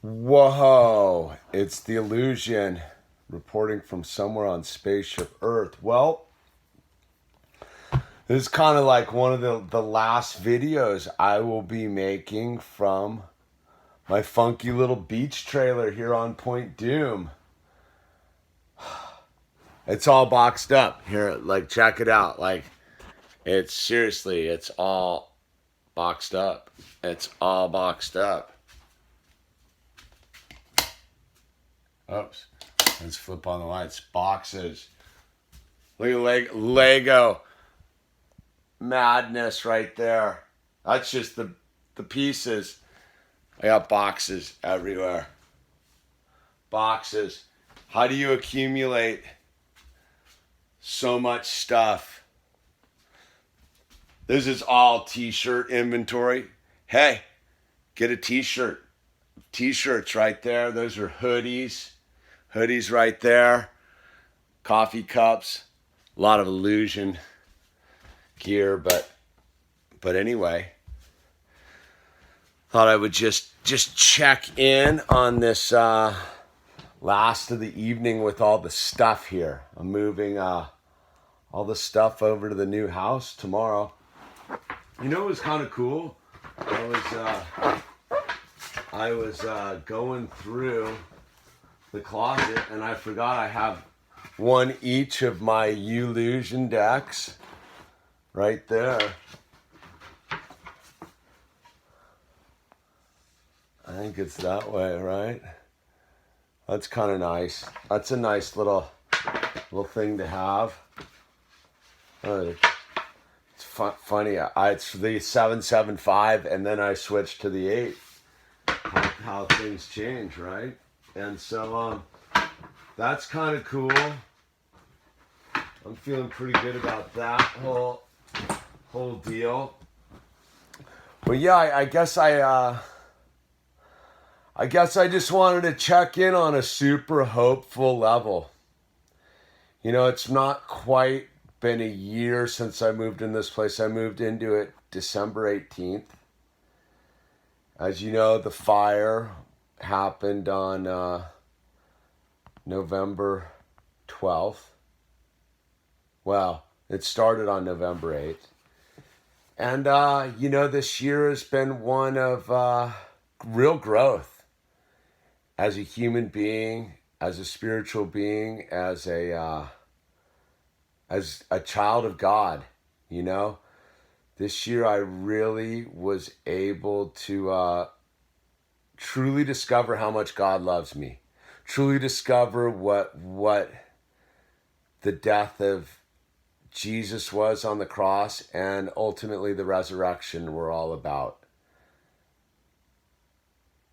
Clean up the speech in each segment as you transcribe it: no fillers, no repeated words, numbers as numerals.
Whoa, it's the illusion reporting from somewhere on spaceship Earth. Well, this is kind of like one of the last videos I will be making from my funky little beach trailer here on Point Doom. It's all boxed up here. Like, check it out. Like, it's all boxed up. It's all boxed up. Oops. Let's flip on the lights. Boxes. Look at Lego madness right there. That's just the pieces. I got boxes everywhere. Boxes. How do you accumulate so much stuff? This is all t-shirt inventory. Hey, get a t-shirt. T-shirts right there. Those are hoodies. Hoodies right there. Coffee cups. A lot of illusion gear, but anyway, thought I would just check in on this last of the evening with all the stuff here. I'm moving all the stuff over to the new house tomorrow. You know, it was kind of cool. I was going through the closet and I forgot I have one each of my illusion decks right there. I think it's that way, right? That's kind of nice. That's a nice little thing to have. It's funny. It's the 775, and then I switched to the 8. How things change, right? And so that's kind of cool. I'm feeling pretty good about that whole deal. Well, yeah, I guess I just wanted to check in on a super hopeful level. You know, it's not quite been a year since I moved in this place. I moved into it December 18th. As you know, the fire happened on November 12th. Well, it started on November 8th. And, you know, this year has been one of real growth as a human being, as a spiritual being, as a child of God, you know. This year I really was able to truly discover how much God loves me. Truly discover what the death of Jesus was on the cross and ultimately the resurrection were all about.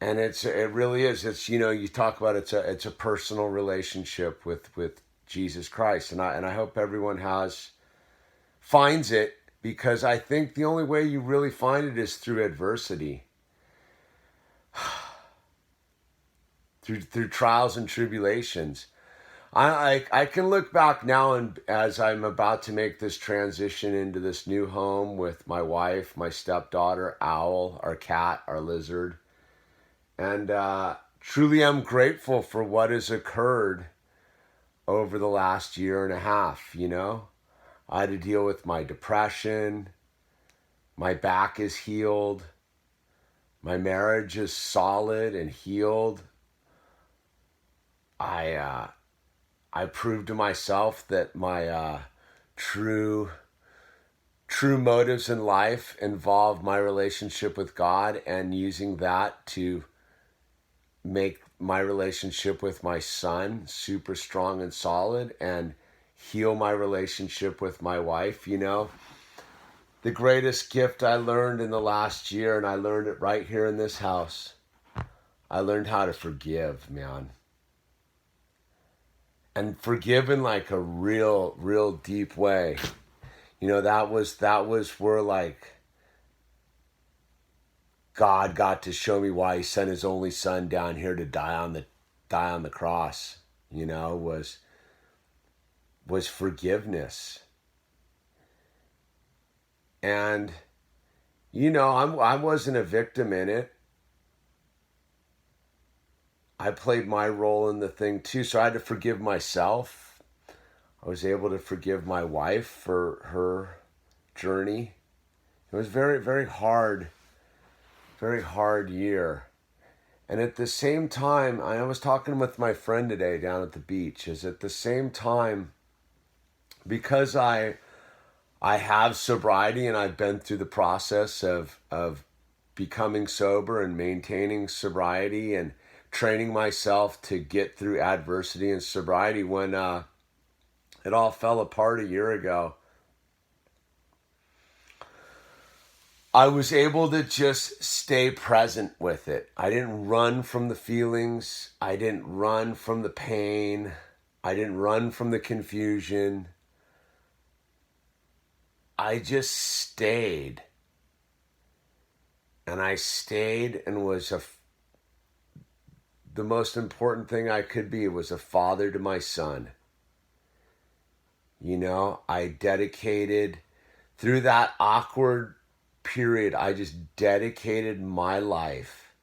And it really is. It's, you know, you talk about it's a personal relationship with Jesus Christ, and I hope everyone finds it, because I think the only way you really find it is through adversity, through trials and tribulations. I can look back now, and as I'm about to make this transition into this new home with my wife, my stepdaughter, Owl, our cat, our lizard, and truly I'm grateful for what has occurred over the last year and a half, you know. I had to deal with my depression. My back is healed. My marriage is solid and healed. I proved to myself that my true motives in life involve my relationship with God, and using that to make my relationship with my son super strong and solid, and heal my relationship with my wife. You know, the greatest gift I learned in the last year, and I learned it right here in this house, I learned how to forgive, man. And forgive in like a real deep way. You know, that was where like God got to show me why he sent his only son down here to die on the cross, you know, was forgiveness. And, you know, I wasn't a victim in it. I played my role in the thing too. So I had to forgive myself. I was able to forgive my wife for her journey. It was very hard year. And at the same time, I was talking with my friend today down at the beach, is at the same time, because I have sobriety and I've been through the process of becoming sober and maintaining sobriety and training myself to get through adversity and sobriety. When it all fell apart a year ago, I was able to just stay present with it. I didn't run from the feelings. I didn't run from the pain. I didn't run from the confusion. I just stayed. And I stayed and was the most important thing I could be was a father to my son. You know, I dedicated through that awkward period, I just dedicated my life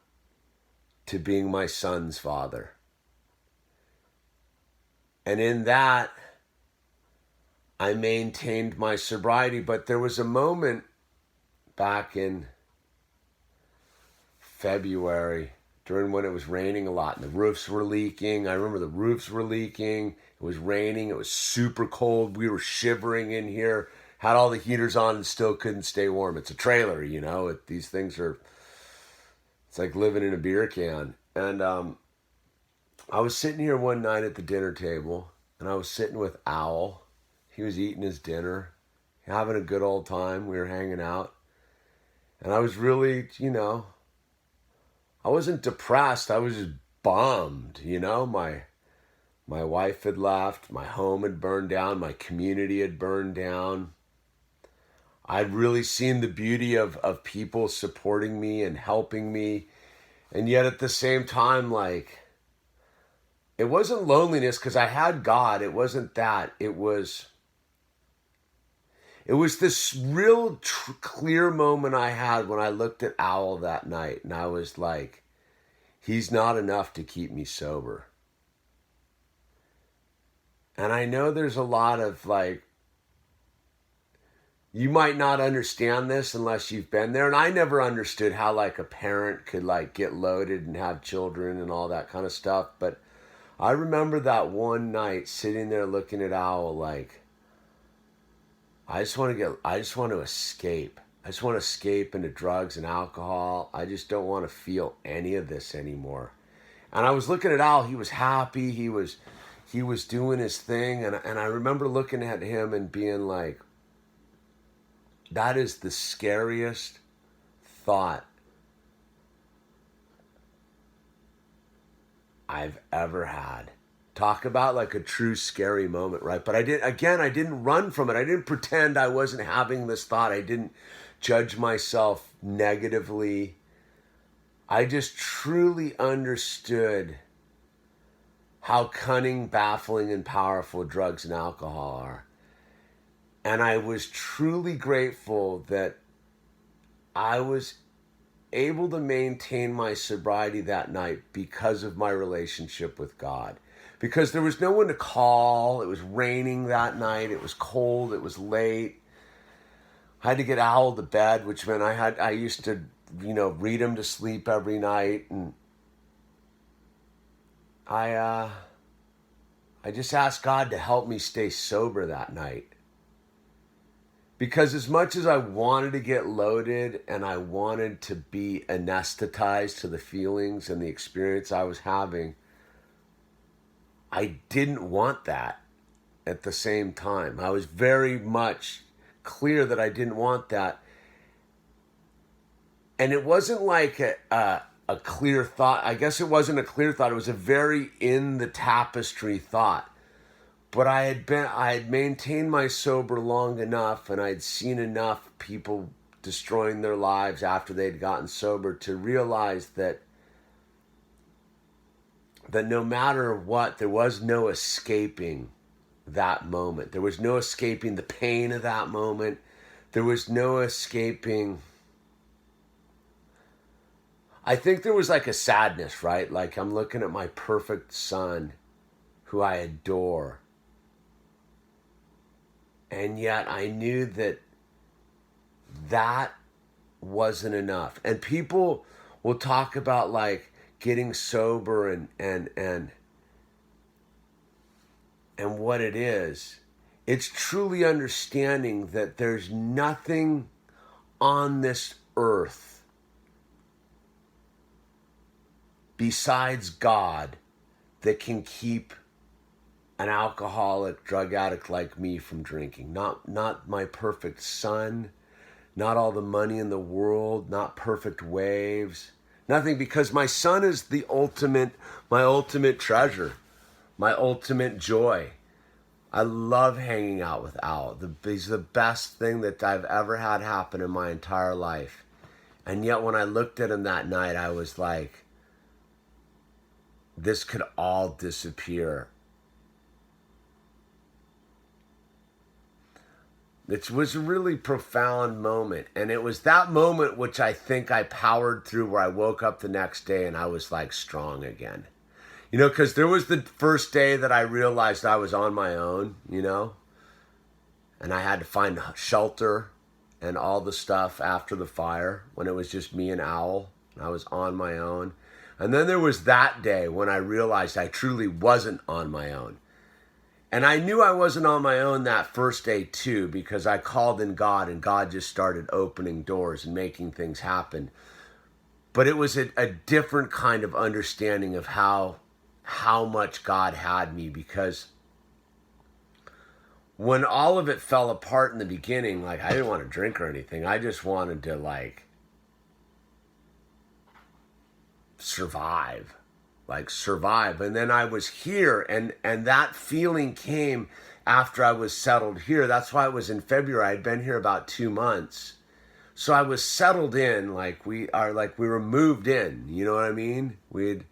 to being my son's father. And in that, I maintained my sobriety. But there was a moment back in February during when it was raining a lot and the roofs were leaking. I remember the roofs were leaking. It was raining. It was super cold. We were shivering in here. Had all the heaters on and still couldn't stay warm. It's a trailer, you know. These things are, it's like living in a beer can. And I was sitting here one night at the dinner table, and I was sitting with Owl. He was eating his dinner, having a good old time. We were hanging out. And I was really, you know, I wasn't depressed. I was just bummed, you know. My wife had left. My home had burned down. My community had burned down. I'd really seen the beauty of people supporting me and helping me. And yet at the same time, like, it wasn't loneliness because I had God. It wasn't that. It was this real clear moment I had when I looked at Owl that night. And I was like, he's not enough to keep me sober. And I know there's a lot of like, you might not understand this unless you've been there. And I never understood how like a parent could like get loaded and have children and all that kind of stuff. But I remember that one night sitting there looking at Owl like, I just want to escape. I just want to escape into drugs and alcohol. I just don't want to feel any of this anymore. And I was looking at Owl. He was happy. He was doing his thing. And I remember looking at him and being like, that is the scariest thought I've ever had. Talk about like a true scary moment, right? But I didn't run from it. I didn't pretend I wasn't having this thought. I didn't judge myself negatively. I just truly understood how cunning, baffling, and powerful drugs and alcohol are. And I was truly grateful that I was able to maintain my sobriety that night because of my relationship with God. Because there was no one to call. It was raining that night. It was cold. It was late. I had to get Owl to bed, which meant I used to, you know, read him to sleep every night. And I just asked God to help me stay sober that night. Because as much as I wanted to get loaded and I wanted to be anesthetized to the feelings and the experience I was having, I didn't want that at the same time. I was very much clear that I didn't want that. And it wasn't like a clear thought. I guess it wasn't a clear thought. It was a very in the tapestry thought. But I had maintained my sober long enough, and I'd seen enough people destroying their lives after they'd gotten sober to realize that no matter what, there was no escaping that moment. There was no escaping the pain of that moment. There was no escaping. I think there was like a sadness, right? Like I'm looking at my perfect son who I adore. And yet I knew that that wasn't enough. And people will talk about like getting sober and what it is. It's truly understanding that there's nothing on this earth besides God that can keep an alcoholic, drug addict like me from drinking. Not my perfect son, not all the money in the world, not perfect waves, nothing, because my son is my ultimate treasure, my ultimate joy. I love hanging out with Owl. He's the best thing that I've ever had happen in my entire life. And yet when I looked at him that night, I was like, this could all disappear. It was a really profound moment. And it was that moment which I think I powered through, where I woke up the next day and I was like strong again. You know, because there was the first day that I realized I was on my own, you know, and I had to find shelter and all the stuff after the fire, when it was just me and Owl, and I was on my own. And then there was that day when I realized I truly wasn't on my own. And I knew I wasn't on my own that first day too, because I called in God and God just started opening doors and making things happen. But it was a different kind of understanding of how much God had me, because when all of it fell apart in the beginning, like I didn't want to drink or anything. I just wanted to like survive. And then I was here, and that feeling came after I was settled here. That's why it was in February. I'd been here about 2 months. So I was settled in, like we were moved in, you know what I mean? We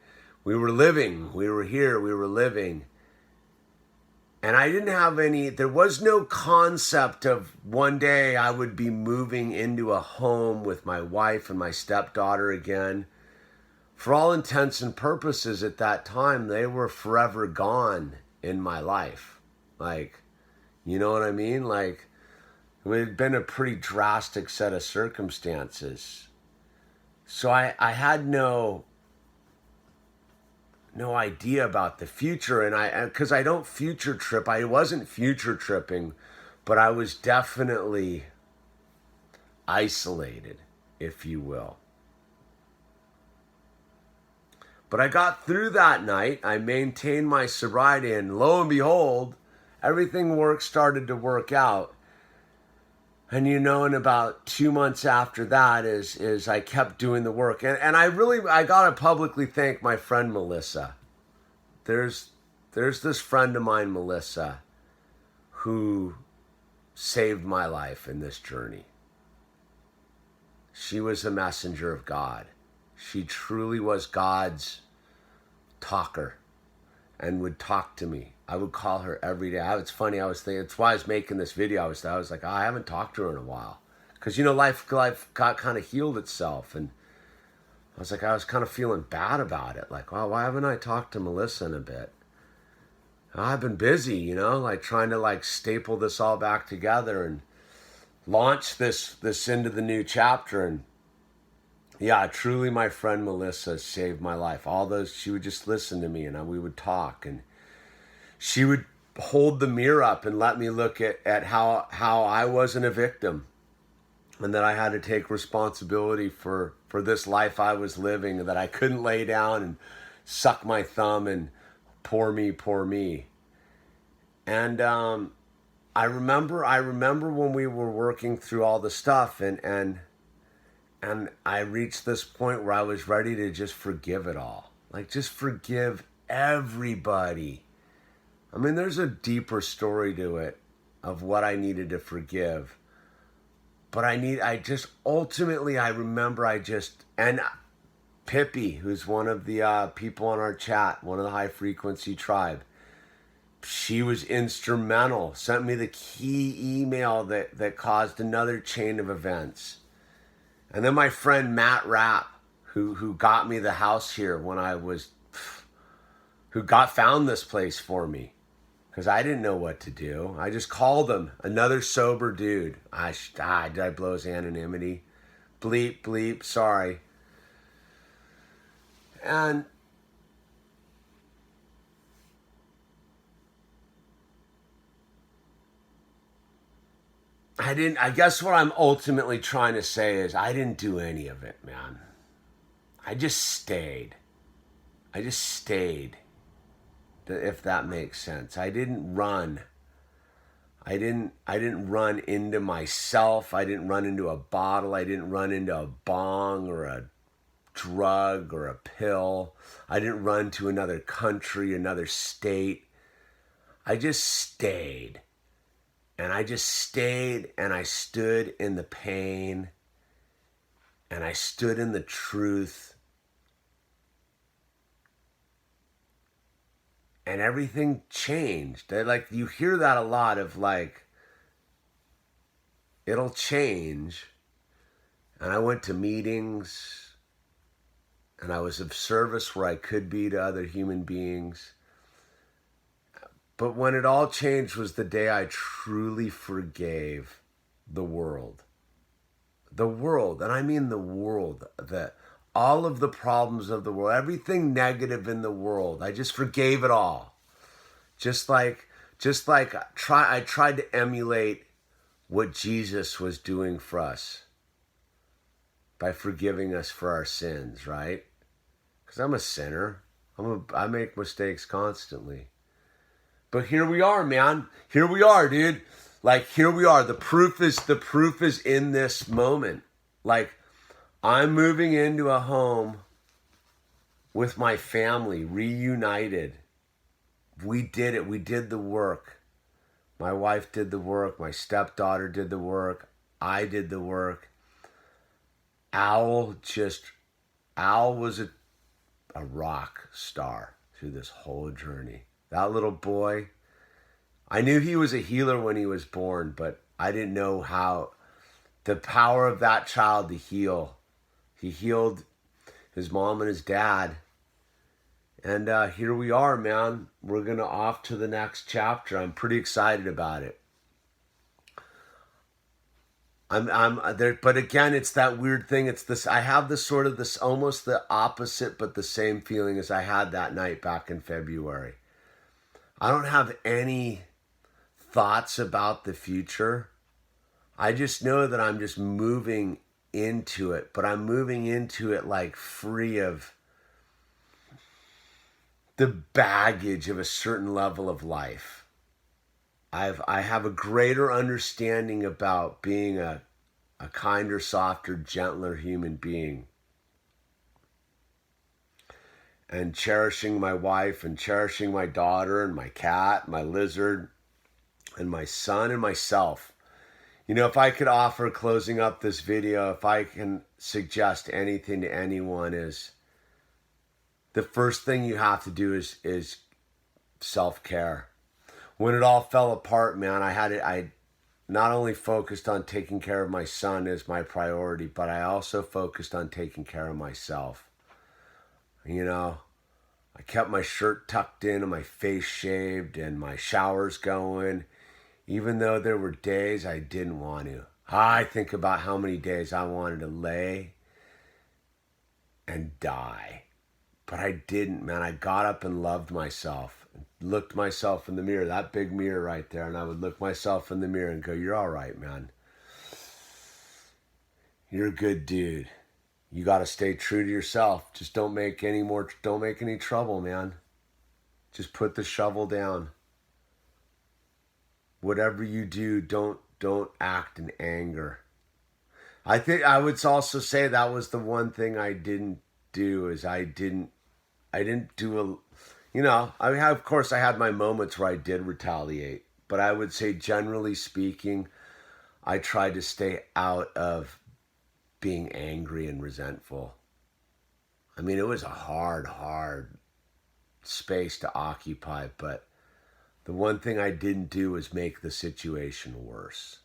were living, we were here, we were living. And I didn't have there was no concept of one day I would be moving into a home with my wife and my stepdaughter again. For all intents and purposes at that time, they were forever gone in my life. Like, you know what I mean? Like, it had been a pretty drastic set of circumstances. So I had no idea about the future, and because I don't future trip. I wasn't future tripping, but I was definitely isolated, if you will. But I got through that night. I maintained my sobriety, and lo and behold, everything started to work out. And you know, in about 2 months after that is I kept doing the work. And I gotta publicly thank my friend Melissa. There's this friend of mine, Melissa, who saved my life in this journey. She was a messenger of God. She truly was God's talker and would talk to me. I would call her every day. It's funny, I was thinking, it's why I was making this video. I was like, I haven't talked to her in a while. Because, you know, life got kind of healed itself. And I was kind of feeling bad about it. Like, wow, why haven't I talked to Melissa in a bit? I've been busy, you know, like trying to like staple this all back together and launch this into the new chapter. And yeah, truly my friend Melissa saved my life. She would just listen to me, and we would talk, and she would hold the mirror up and let me look at how I wasn't a victim, and that I had to take responsibility for this life I was living, and that I couldn't lay down and suck my thumb and poor me. And I remember when we were working through all the stuff, and I reached this point where I was ready to just forgive it all. Like, just forgive everybody. I mean, there's a deeper story to it of what I needed to forgive. But and Pippi, who's one of the people on our chat, one of the high frequency tribe, she was instrumental, sent me the key email that caused another chain of events. And then my friend Matt Rapp, who got me the house here when I was, found this place for me. Because I didn't know what to do. I just called him, another sober dude. Did I blow his anonymity? Bleep, bleep, sorry. And I guess what I'm ultimately trying to say is I didn't do any of it, man. I just stayed. If that makes sense. I didn't run. I didn't run into myself. I didn't run into a bottle. I didn't run into a bong or a drug or a pill. I didn't run to another country, another state. I just stayed. And I just stayed, and I stood in the pain, and I stood in the truth. And everything changed. Like, you hear that a lot of, like, it'll change. And I went to meetings, and I was of service where I could be to other human beings. But when it all changed was the day I truly forgave the world. The world, and I mean the world, all of the problems of the world, everything negative in the world, I just forgave it all. Just like I tried to emulate what Jesus was doing for us by forgiving us for our sins, right? Because I'm a sinner. I make mistakes constantly. But here we are, man. Here we are, dude. Like, here we are. The proof is in this moment. Like, I'm moving into a home with my family, reunited. We did it. We did the work. My wife did the work. My stepdaughter did the work. I did the work. Owl was a rock star through this whole journey. That little boy, I knew he was a healer when he was born, but I didn't know how the power of that child to heal. He healed his mom and his dad. And here we are, man. We're going to off to the next chapter. I'm pretty excited about it. I'm there, but again, it's that weird thing. It's this, I have this sort of this, almost the opposite, but the same feeling as I had that night back in February. I don't have any thoughts about the future. I just know that I'm just moving into it, but I'm moving into it like free of the baggage of a certain level of life. I have a greater understanding about being a kinder, softer, gentler human being. And cherishing my wife and cherishing my daughter and my cat, my lizard, and my son and myself. You know, if I could offer, closing up this video, if I can suggest anything to anyone, is the first thing you have to do is self-care. When it all fell apart, man, I not only focused on taking care of my son as my priority, but I also focused on taking care of myself. You know, I kept my shirt tucked in and my face shaved and my showers going, even though there were days I didn't want to. I think about how many days I wanted to lay and die. But I didn't, man. I got up and loved myself. Looked myself in the mirror, that big mirror right there, and I would look myself in the mirror and go, "You're all right, man. You're a good dude. You got to stay true to yourself. Just don't make any trouble, man. Just put the shovel down. Whatever you do, don't act in anger." I think I would also say that was the one thing I didn't do, is I didn't do of course I had my moments where I did retaliate, but I would say generally speaking, I tried to stay out of being angry and resentful. I mean, it was a hard space to occupy, but the one thing I didn't do was make the situation worse.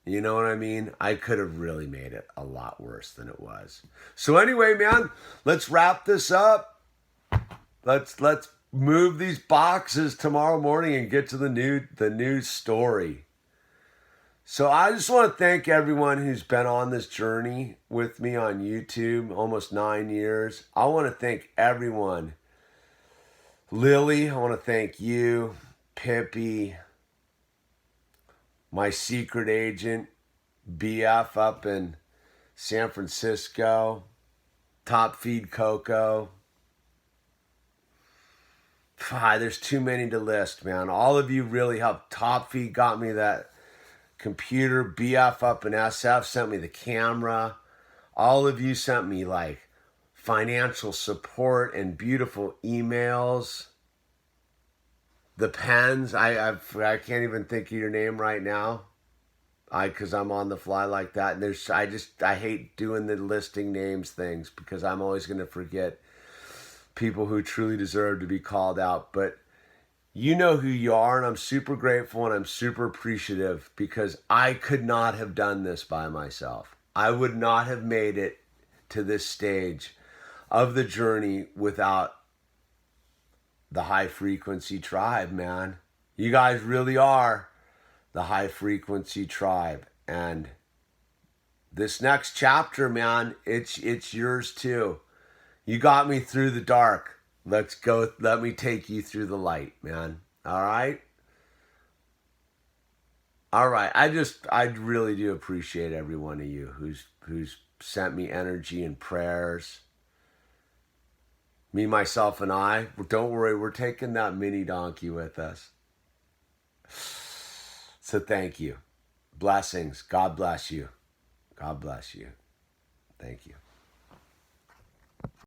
You know what I mean? I could have really made it a lot worse than it was. So anyway, man, let's wrap this up. Let's move these boxes tomorrow morning and get to the new story. So I just want to thank everyone who's been on this journey with me on YouTube, almost 9 years. I want to thank everyone. Lily, I want to thank you. Pippi, my secret agent, BF up in San Francisco, Top Feed Coco. There's too many to list, man. All of you really helped. Top Feed got me that computer. BF up in SF sent me the camera. All of you sent me like financial support and beautiful emails. The pens, I can't even think of your name right now. Because I'm on the fly like that. And I hate doing the listing names things because I'm always going to forget people who truly deserve to be called out. But you know who you are, and I'm super grateful and I'm super appreciative because I could not have done this by myself. I would not have made it to this stage of the journey without the high frequency tribe, man. You guys really are the high frequency tribe. And this next chapter, man, it's yours too. You got me through the dark. Let's go. Let me take you through the light, man. All right? All right. I really do appreciate every one of you who's sent me energy and prayers. Me, myself, and I. Don't worry, we're taking that mini donkey with us. So thank you. Blessings. God bless you. God bless you. Thank you.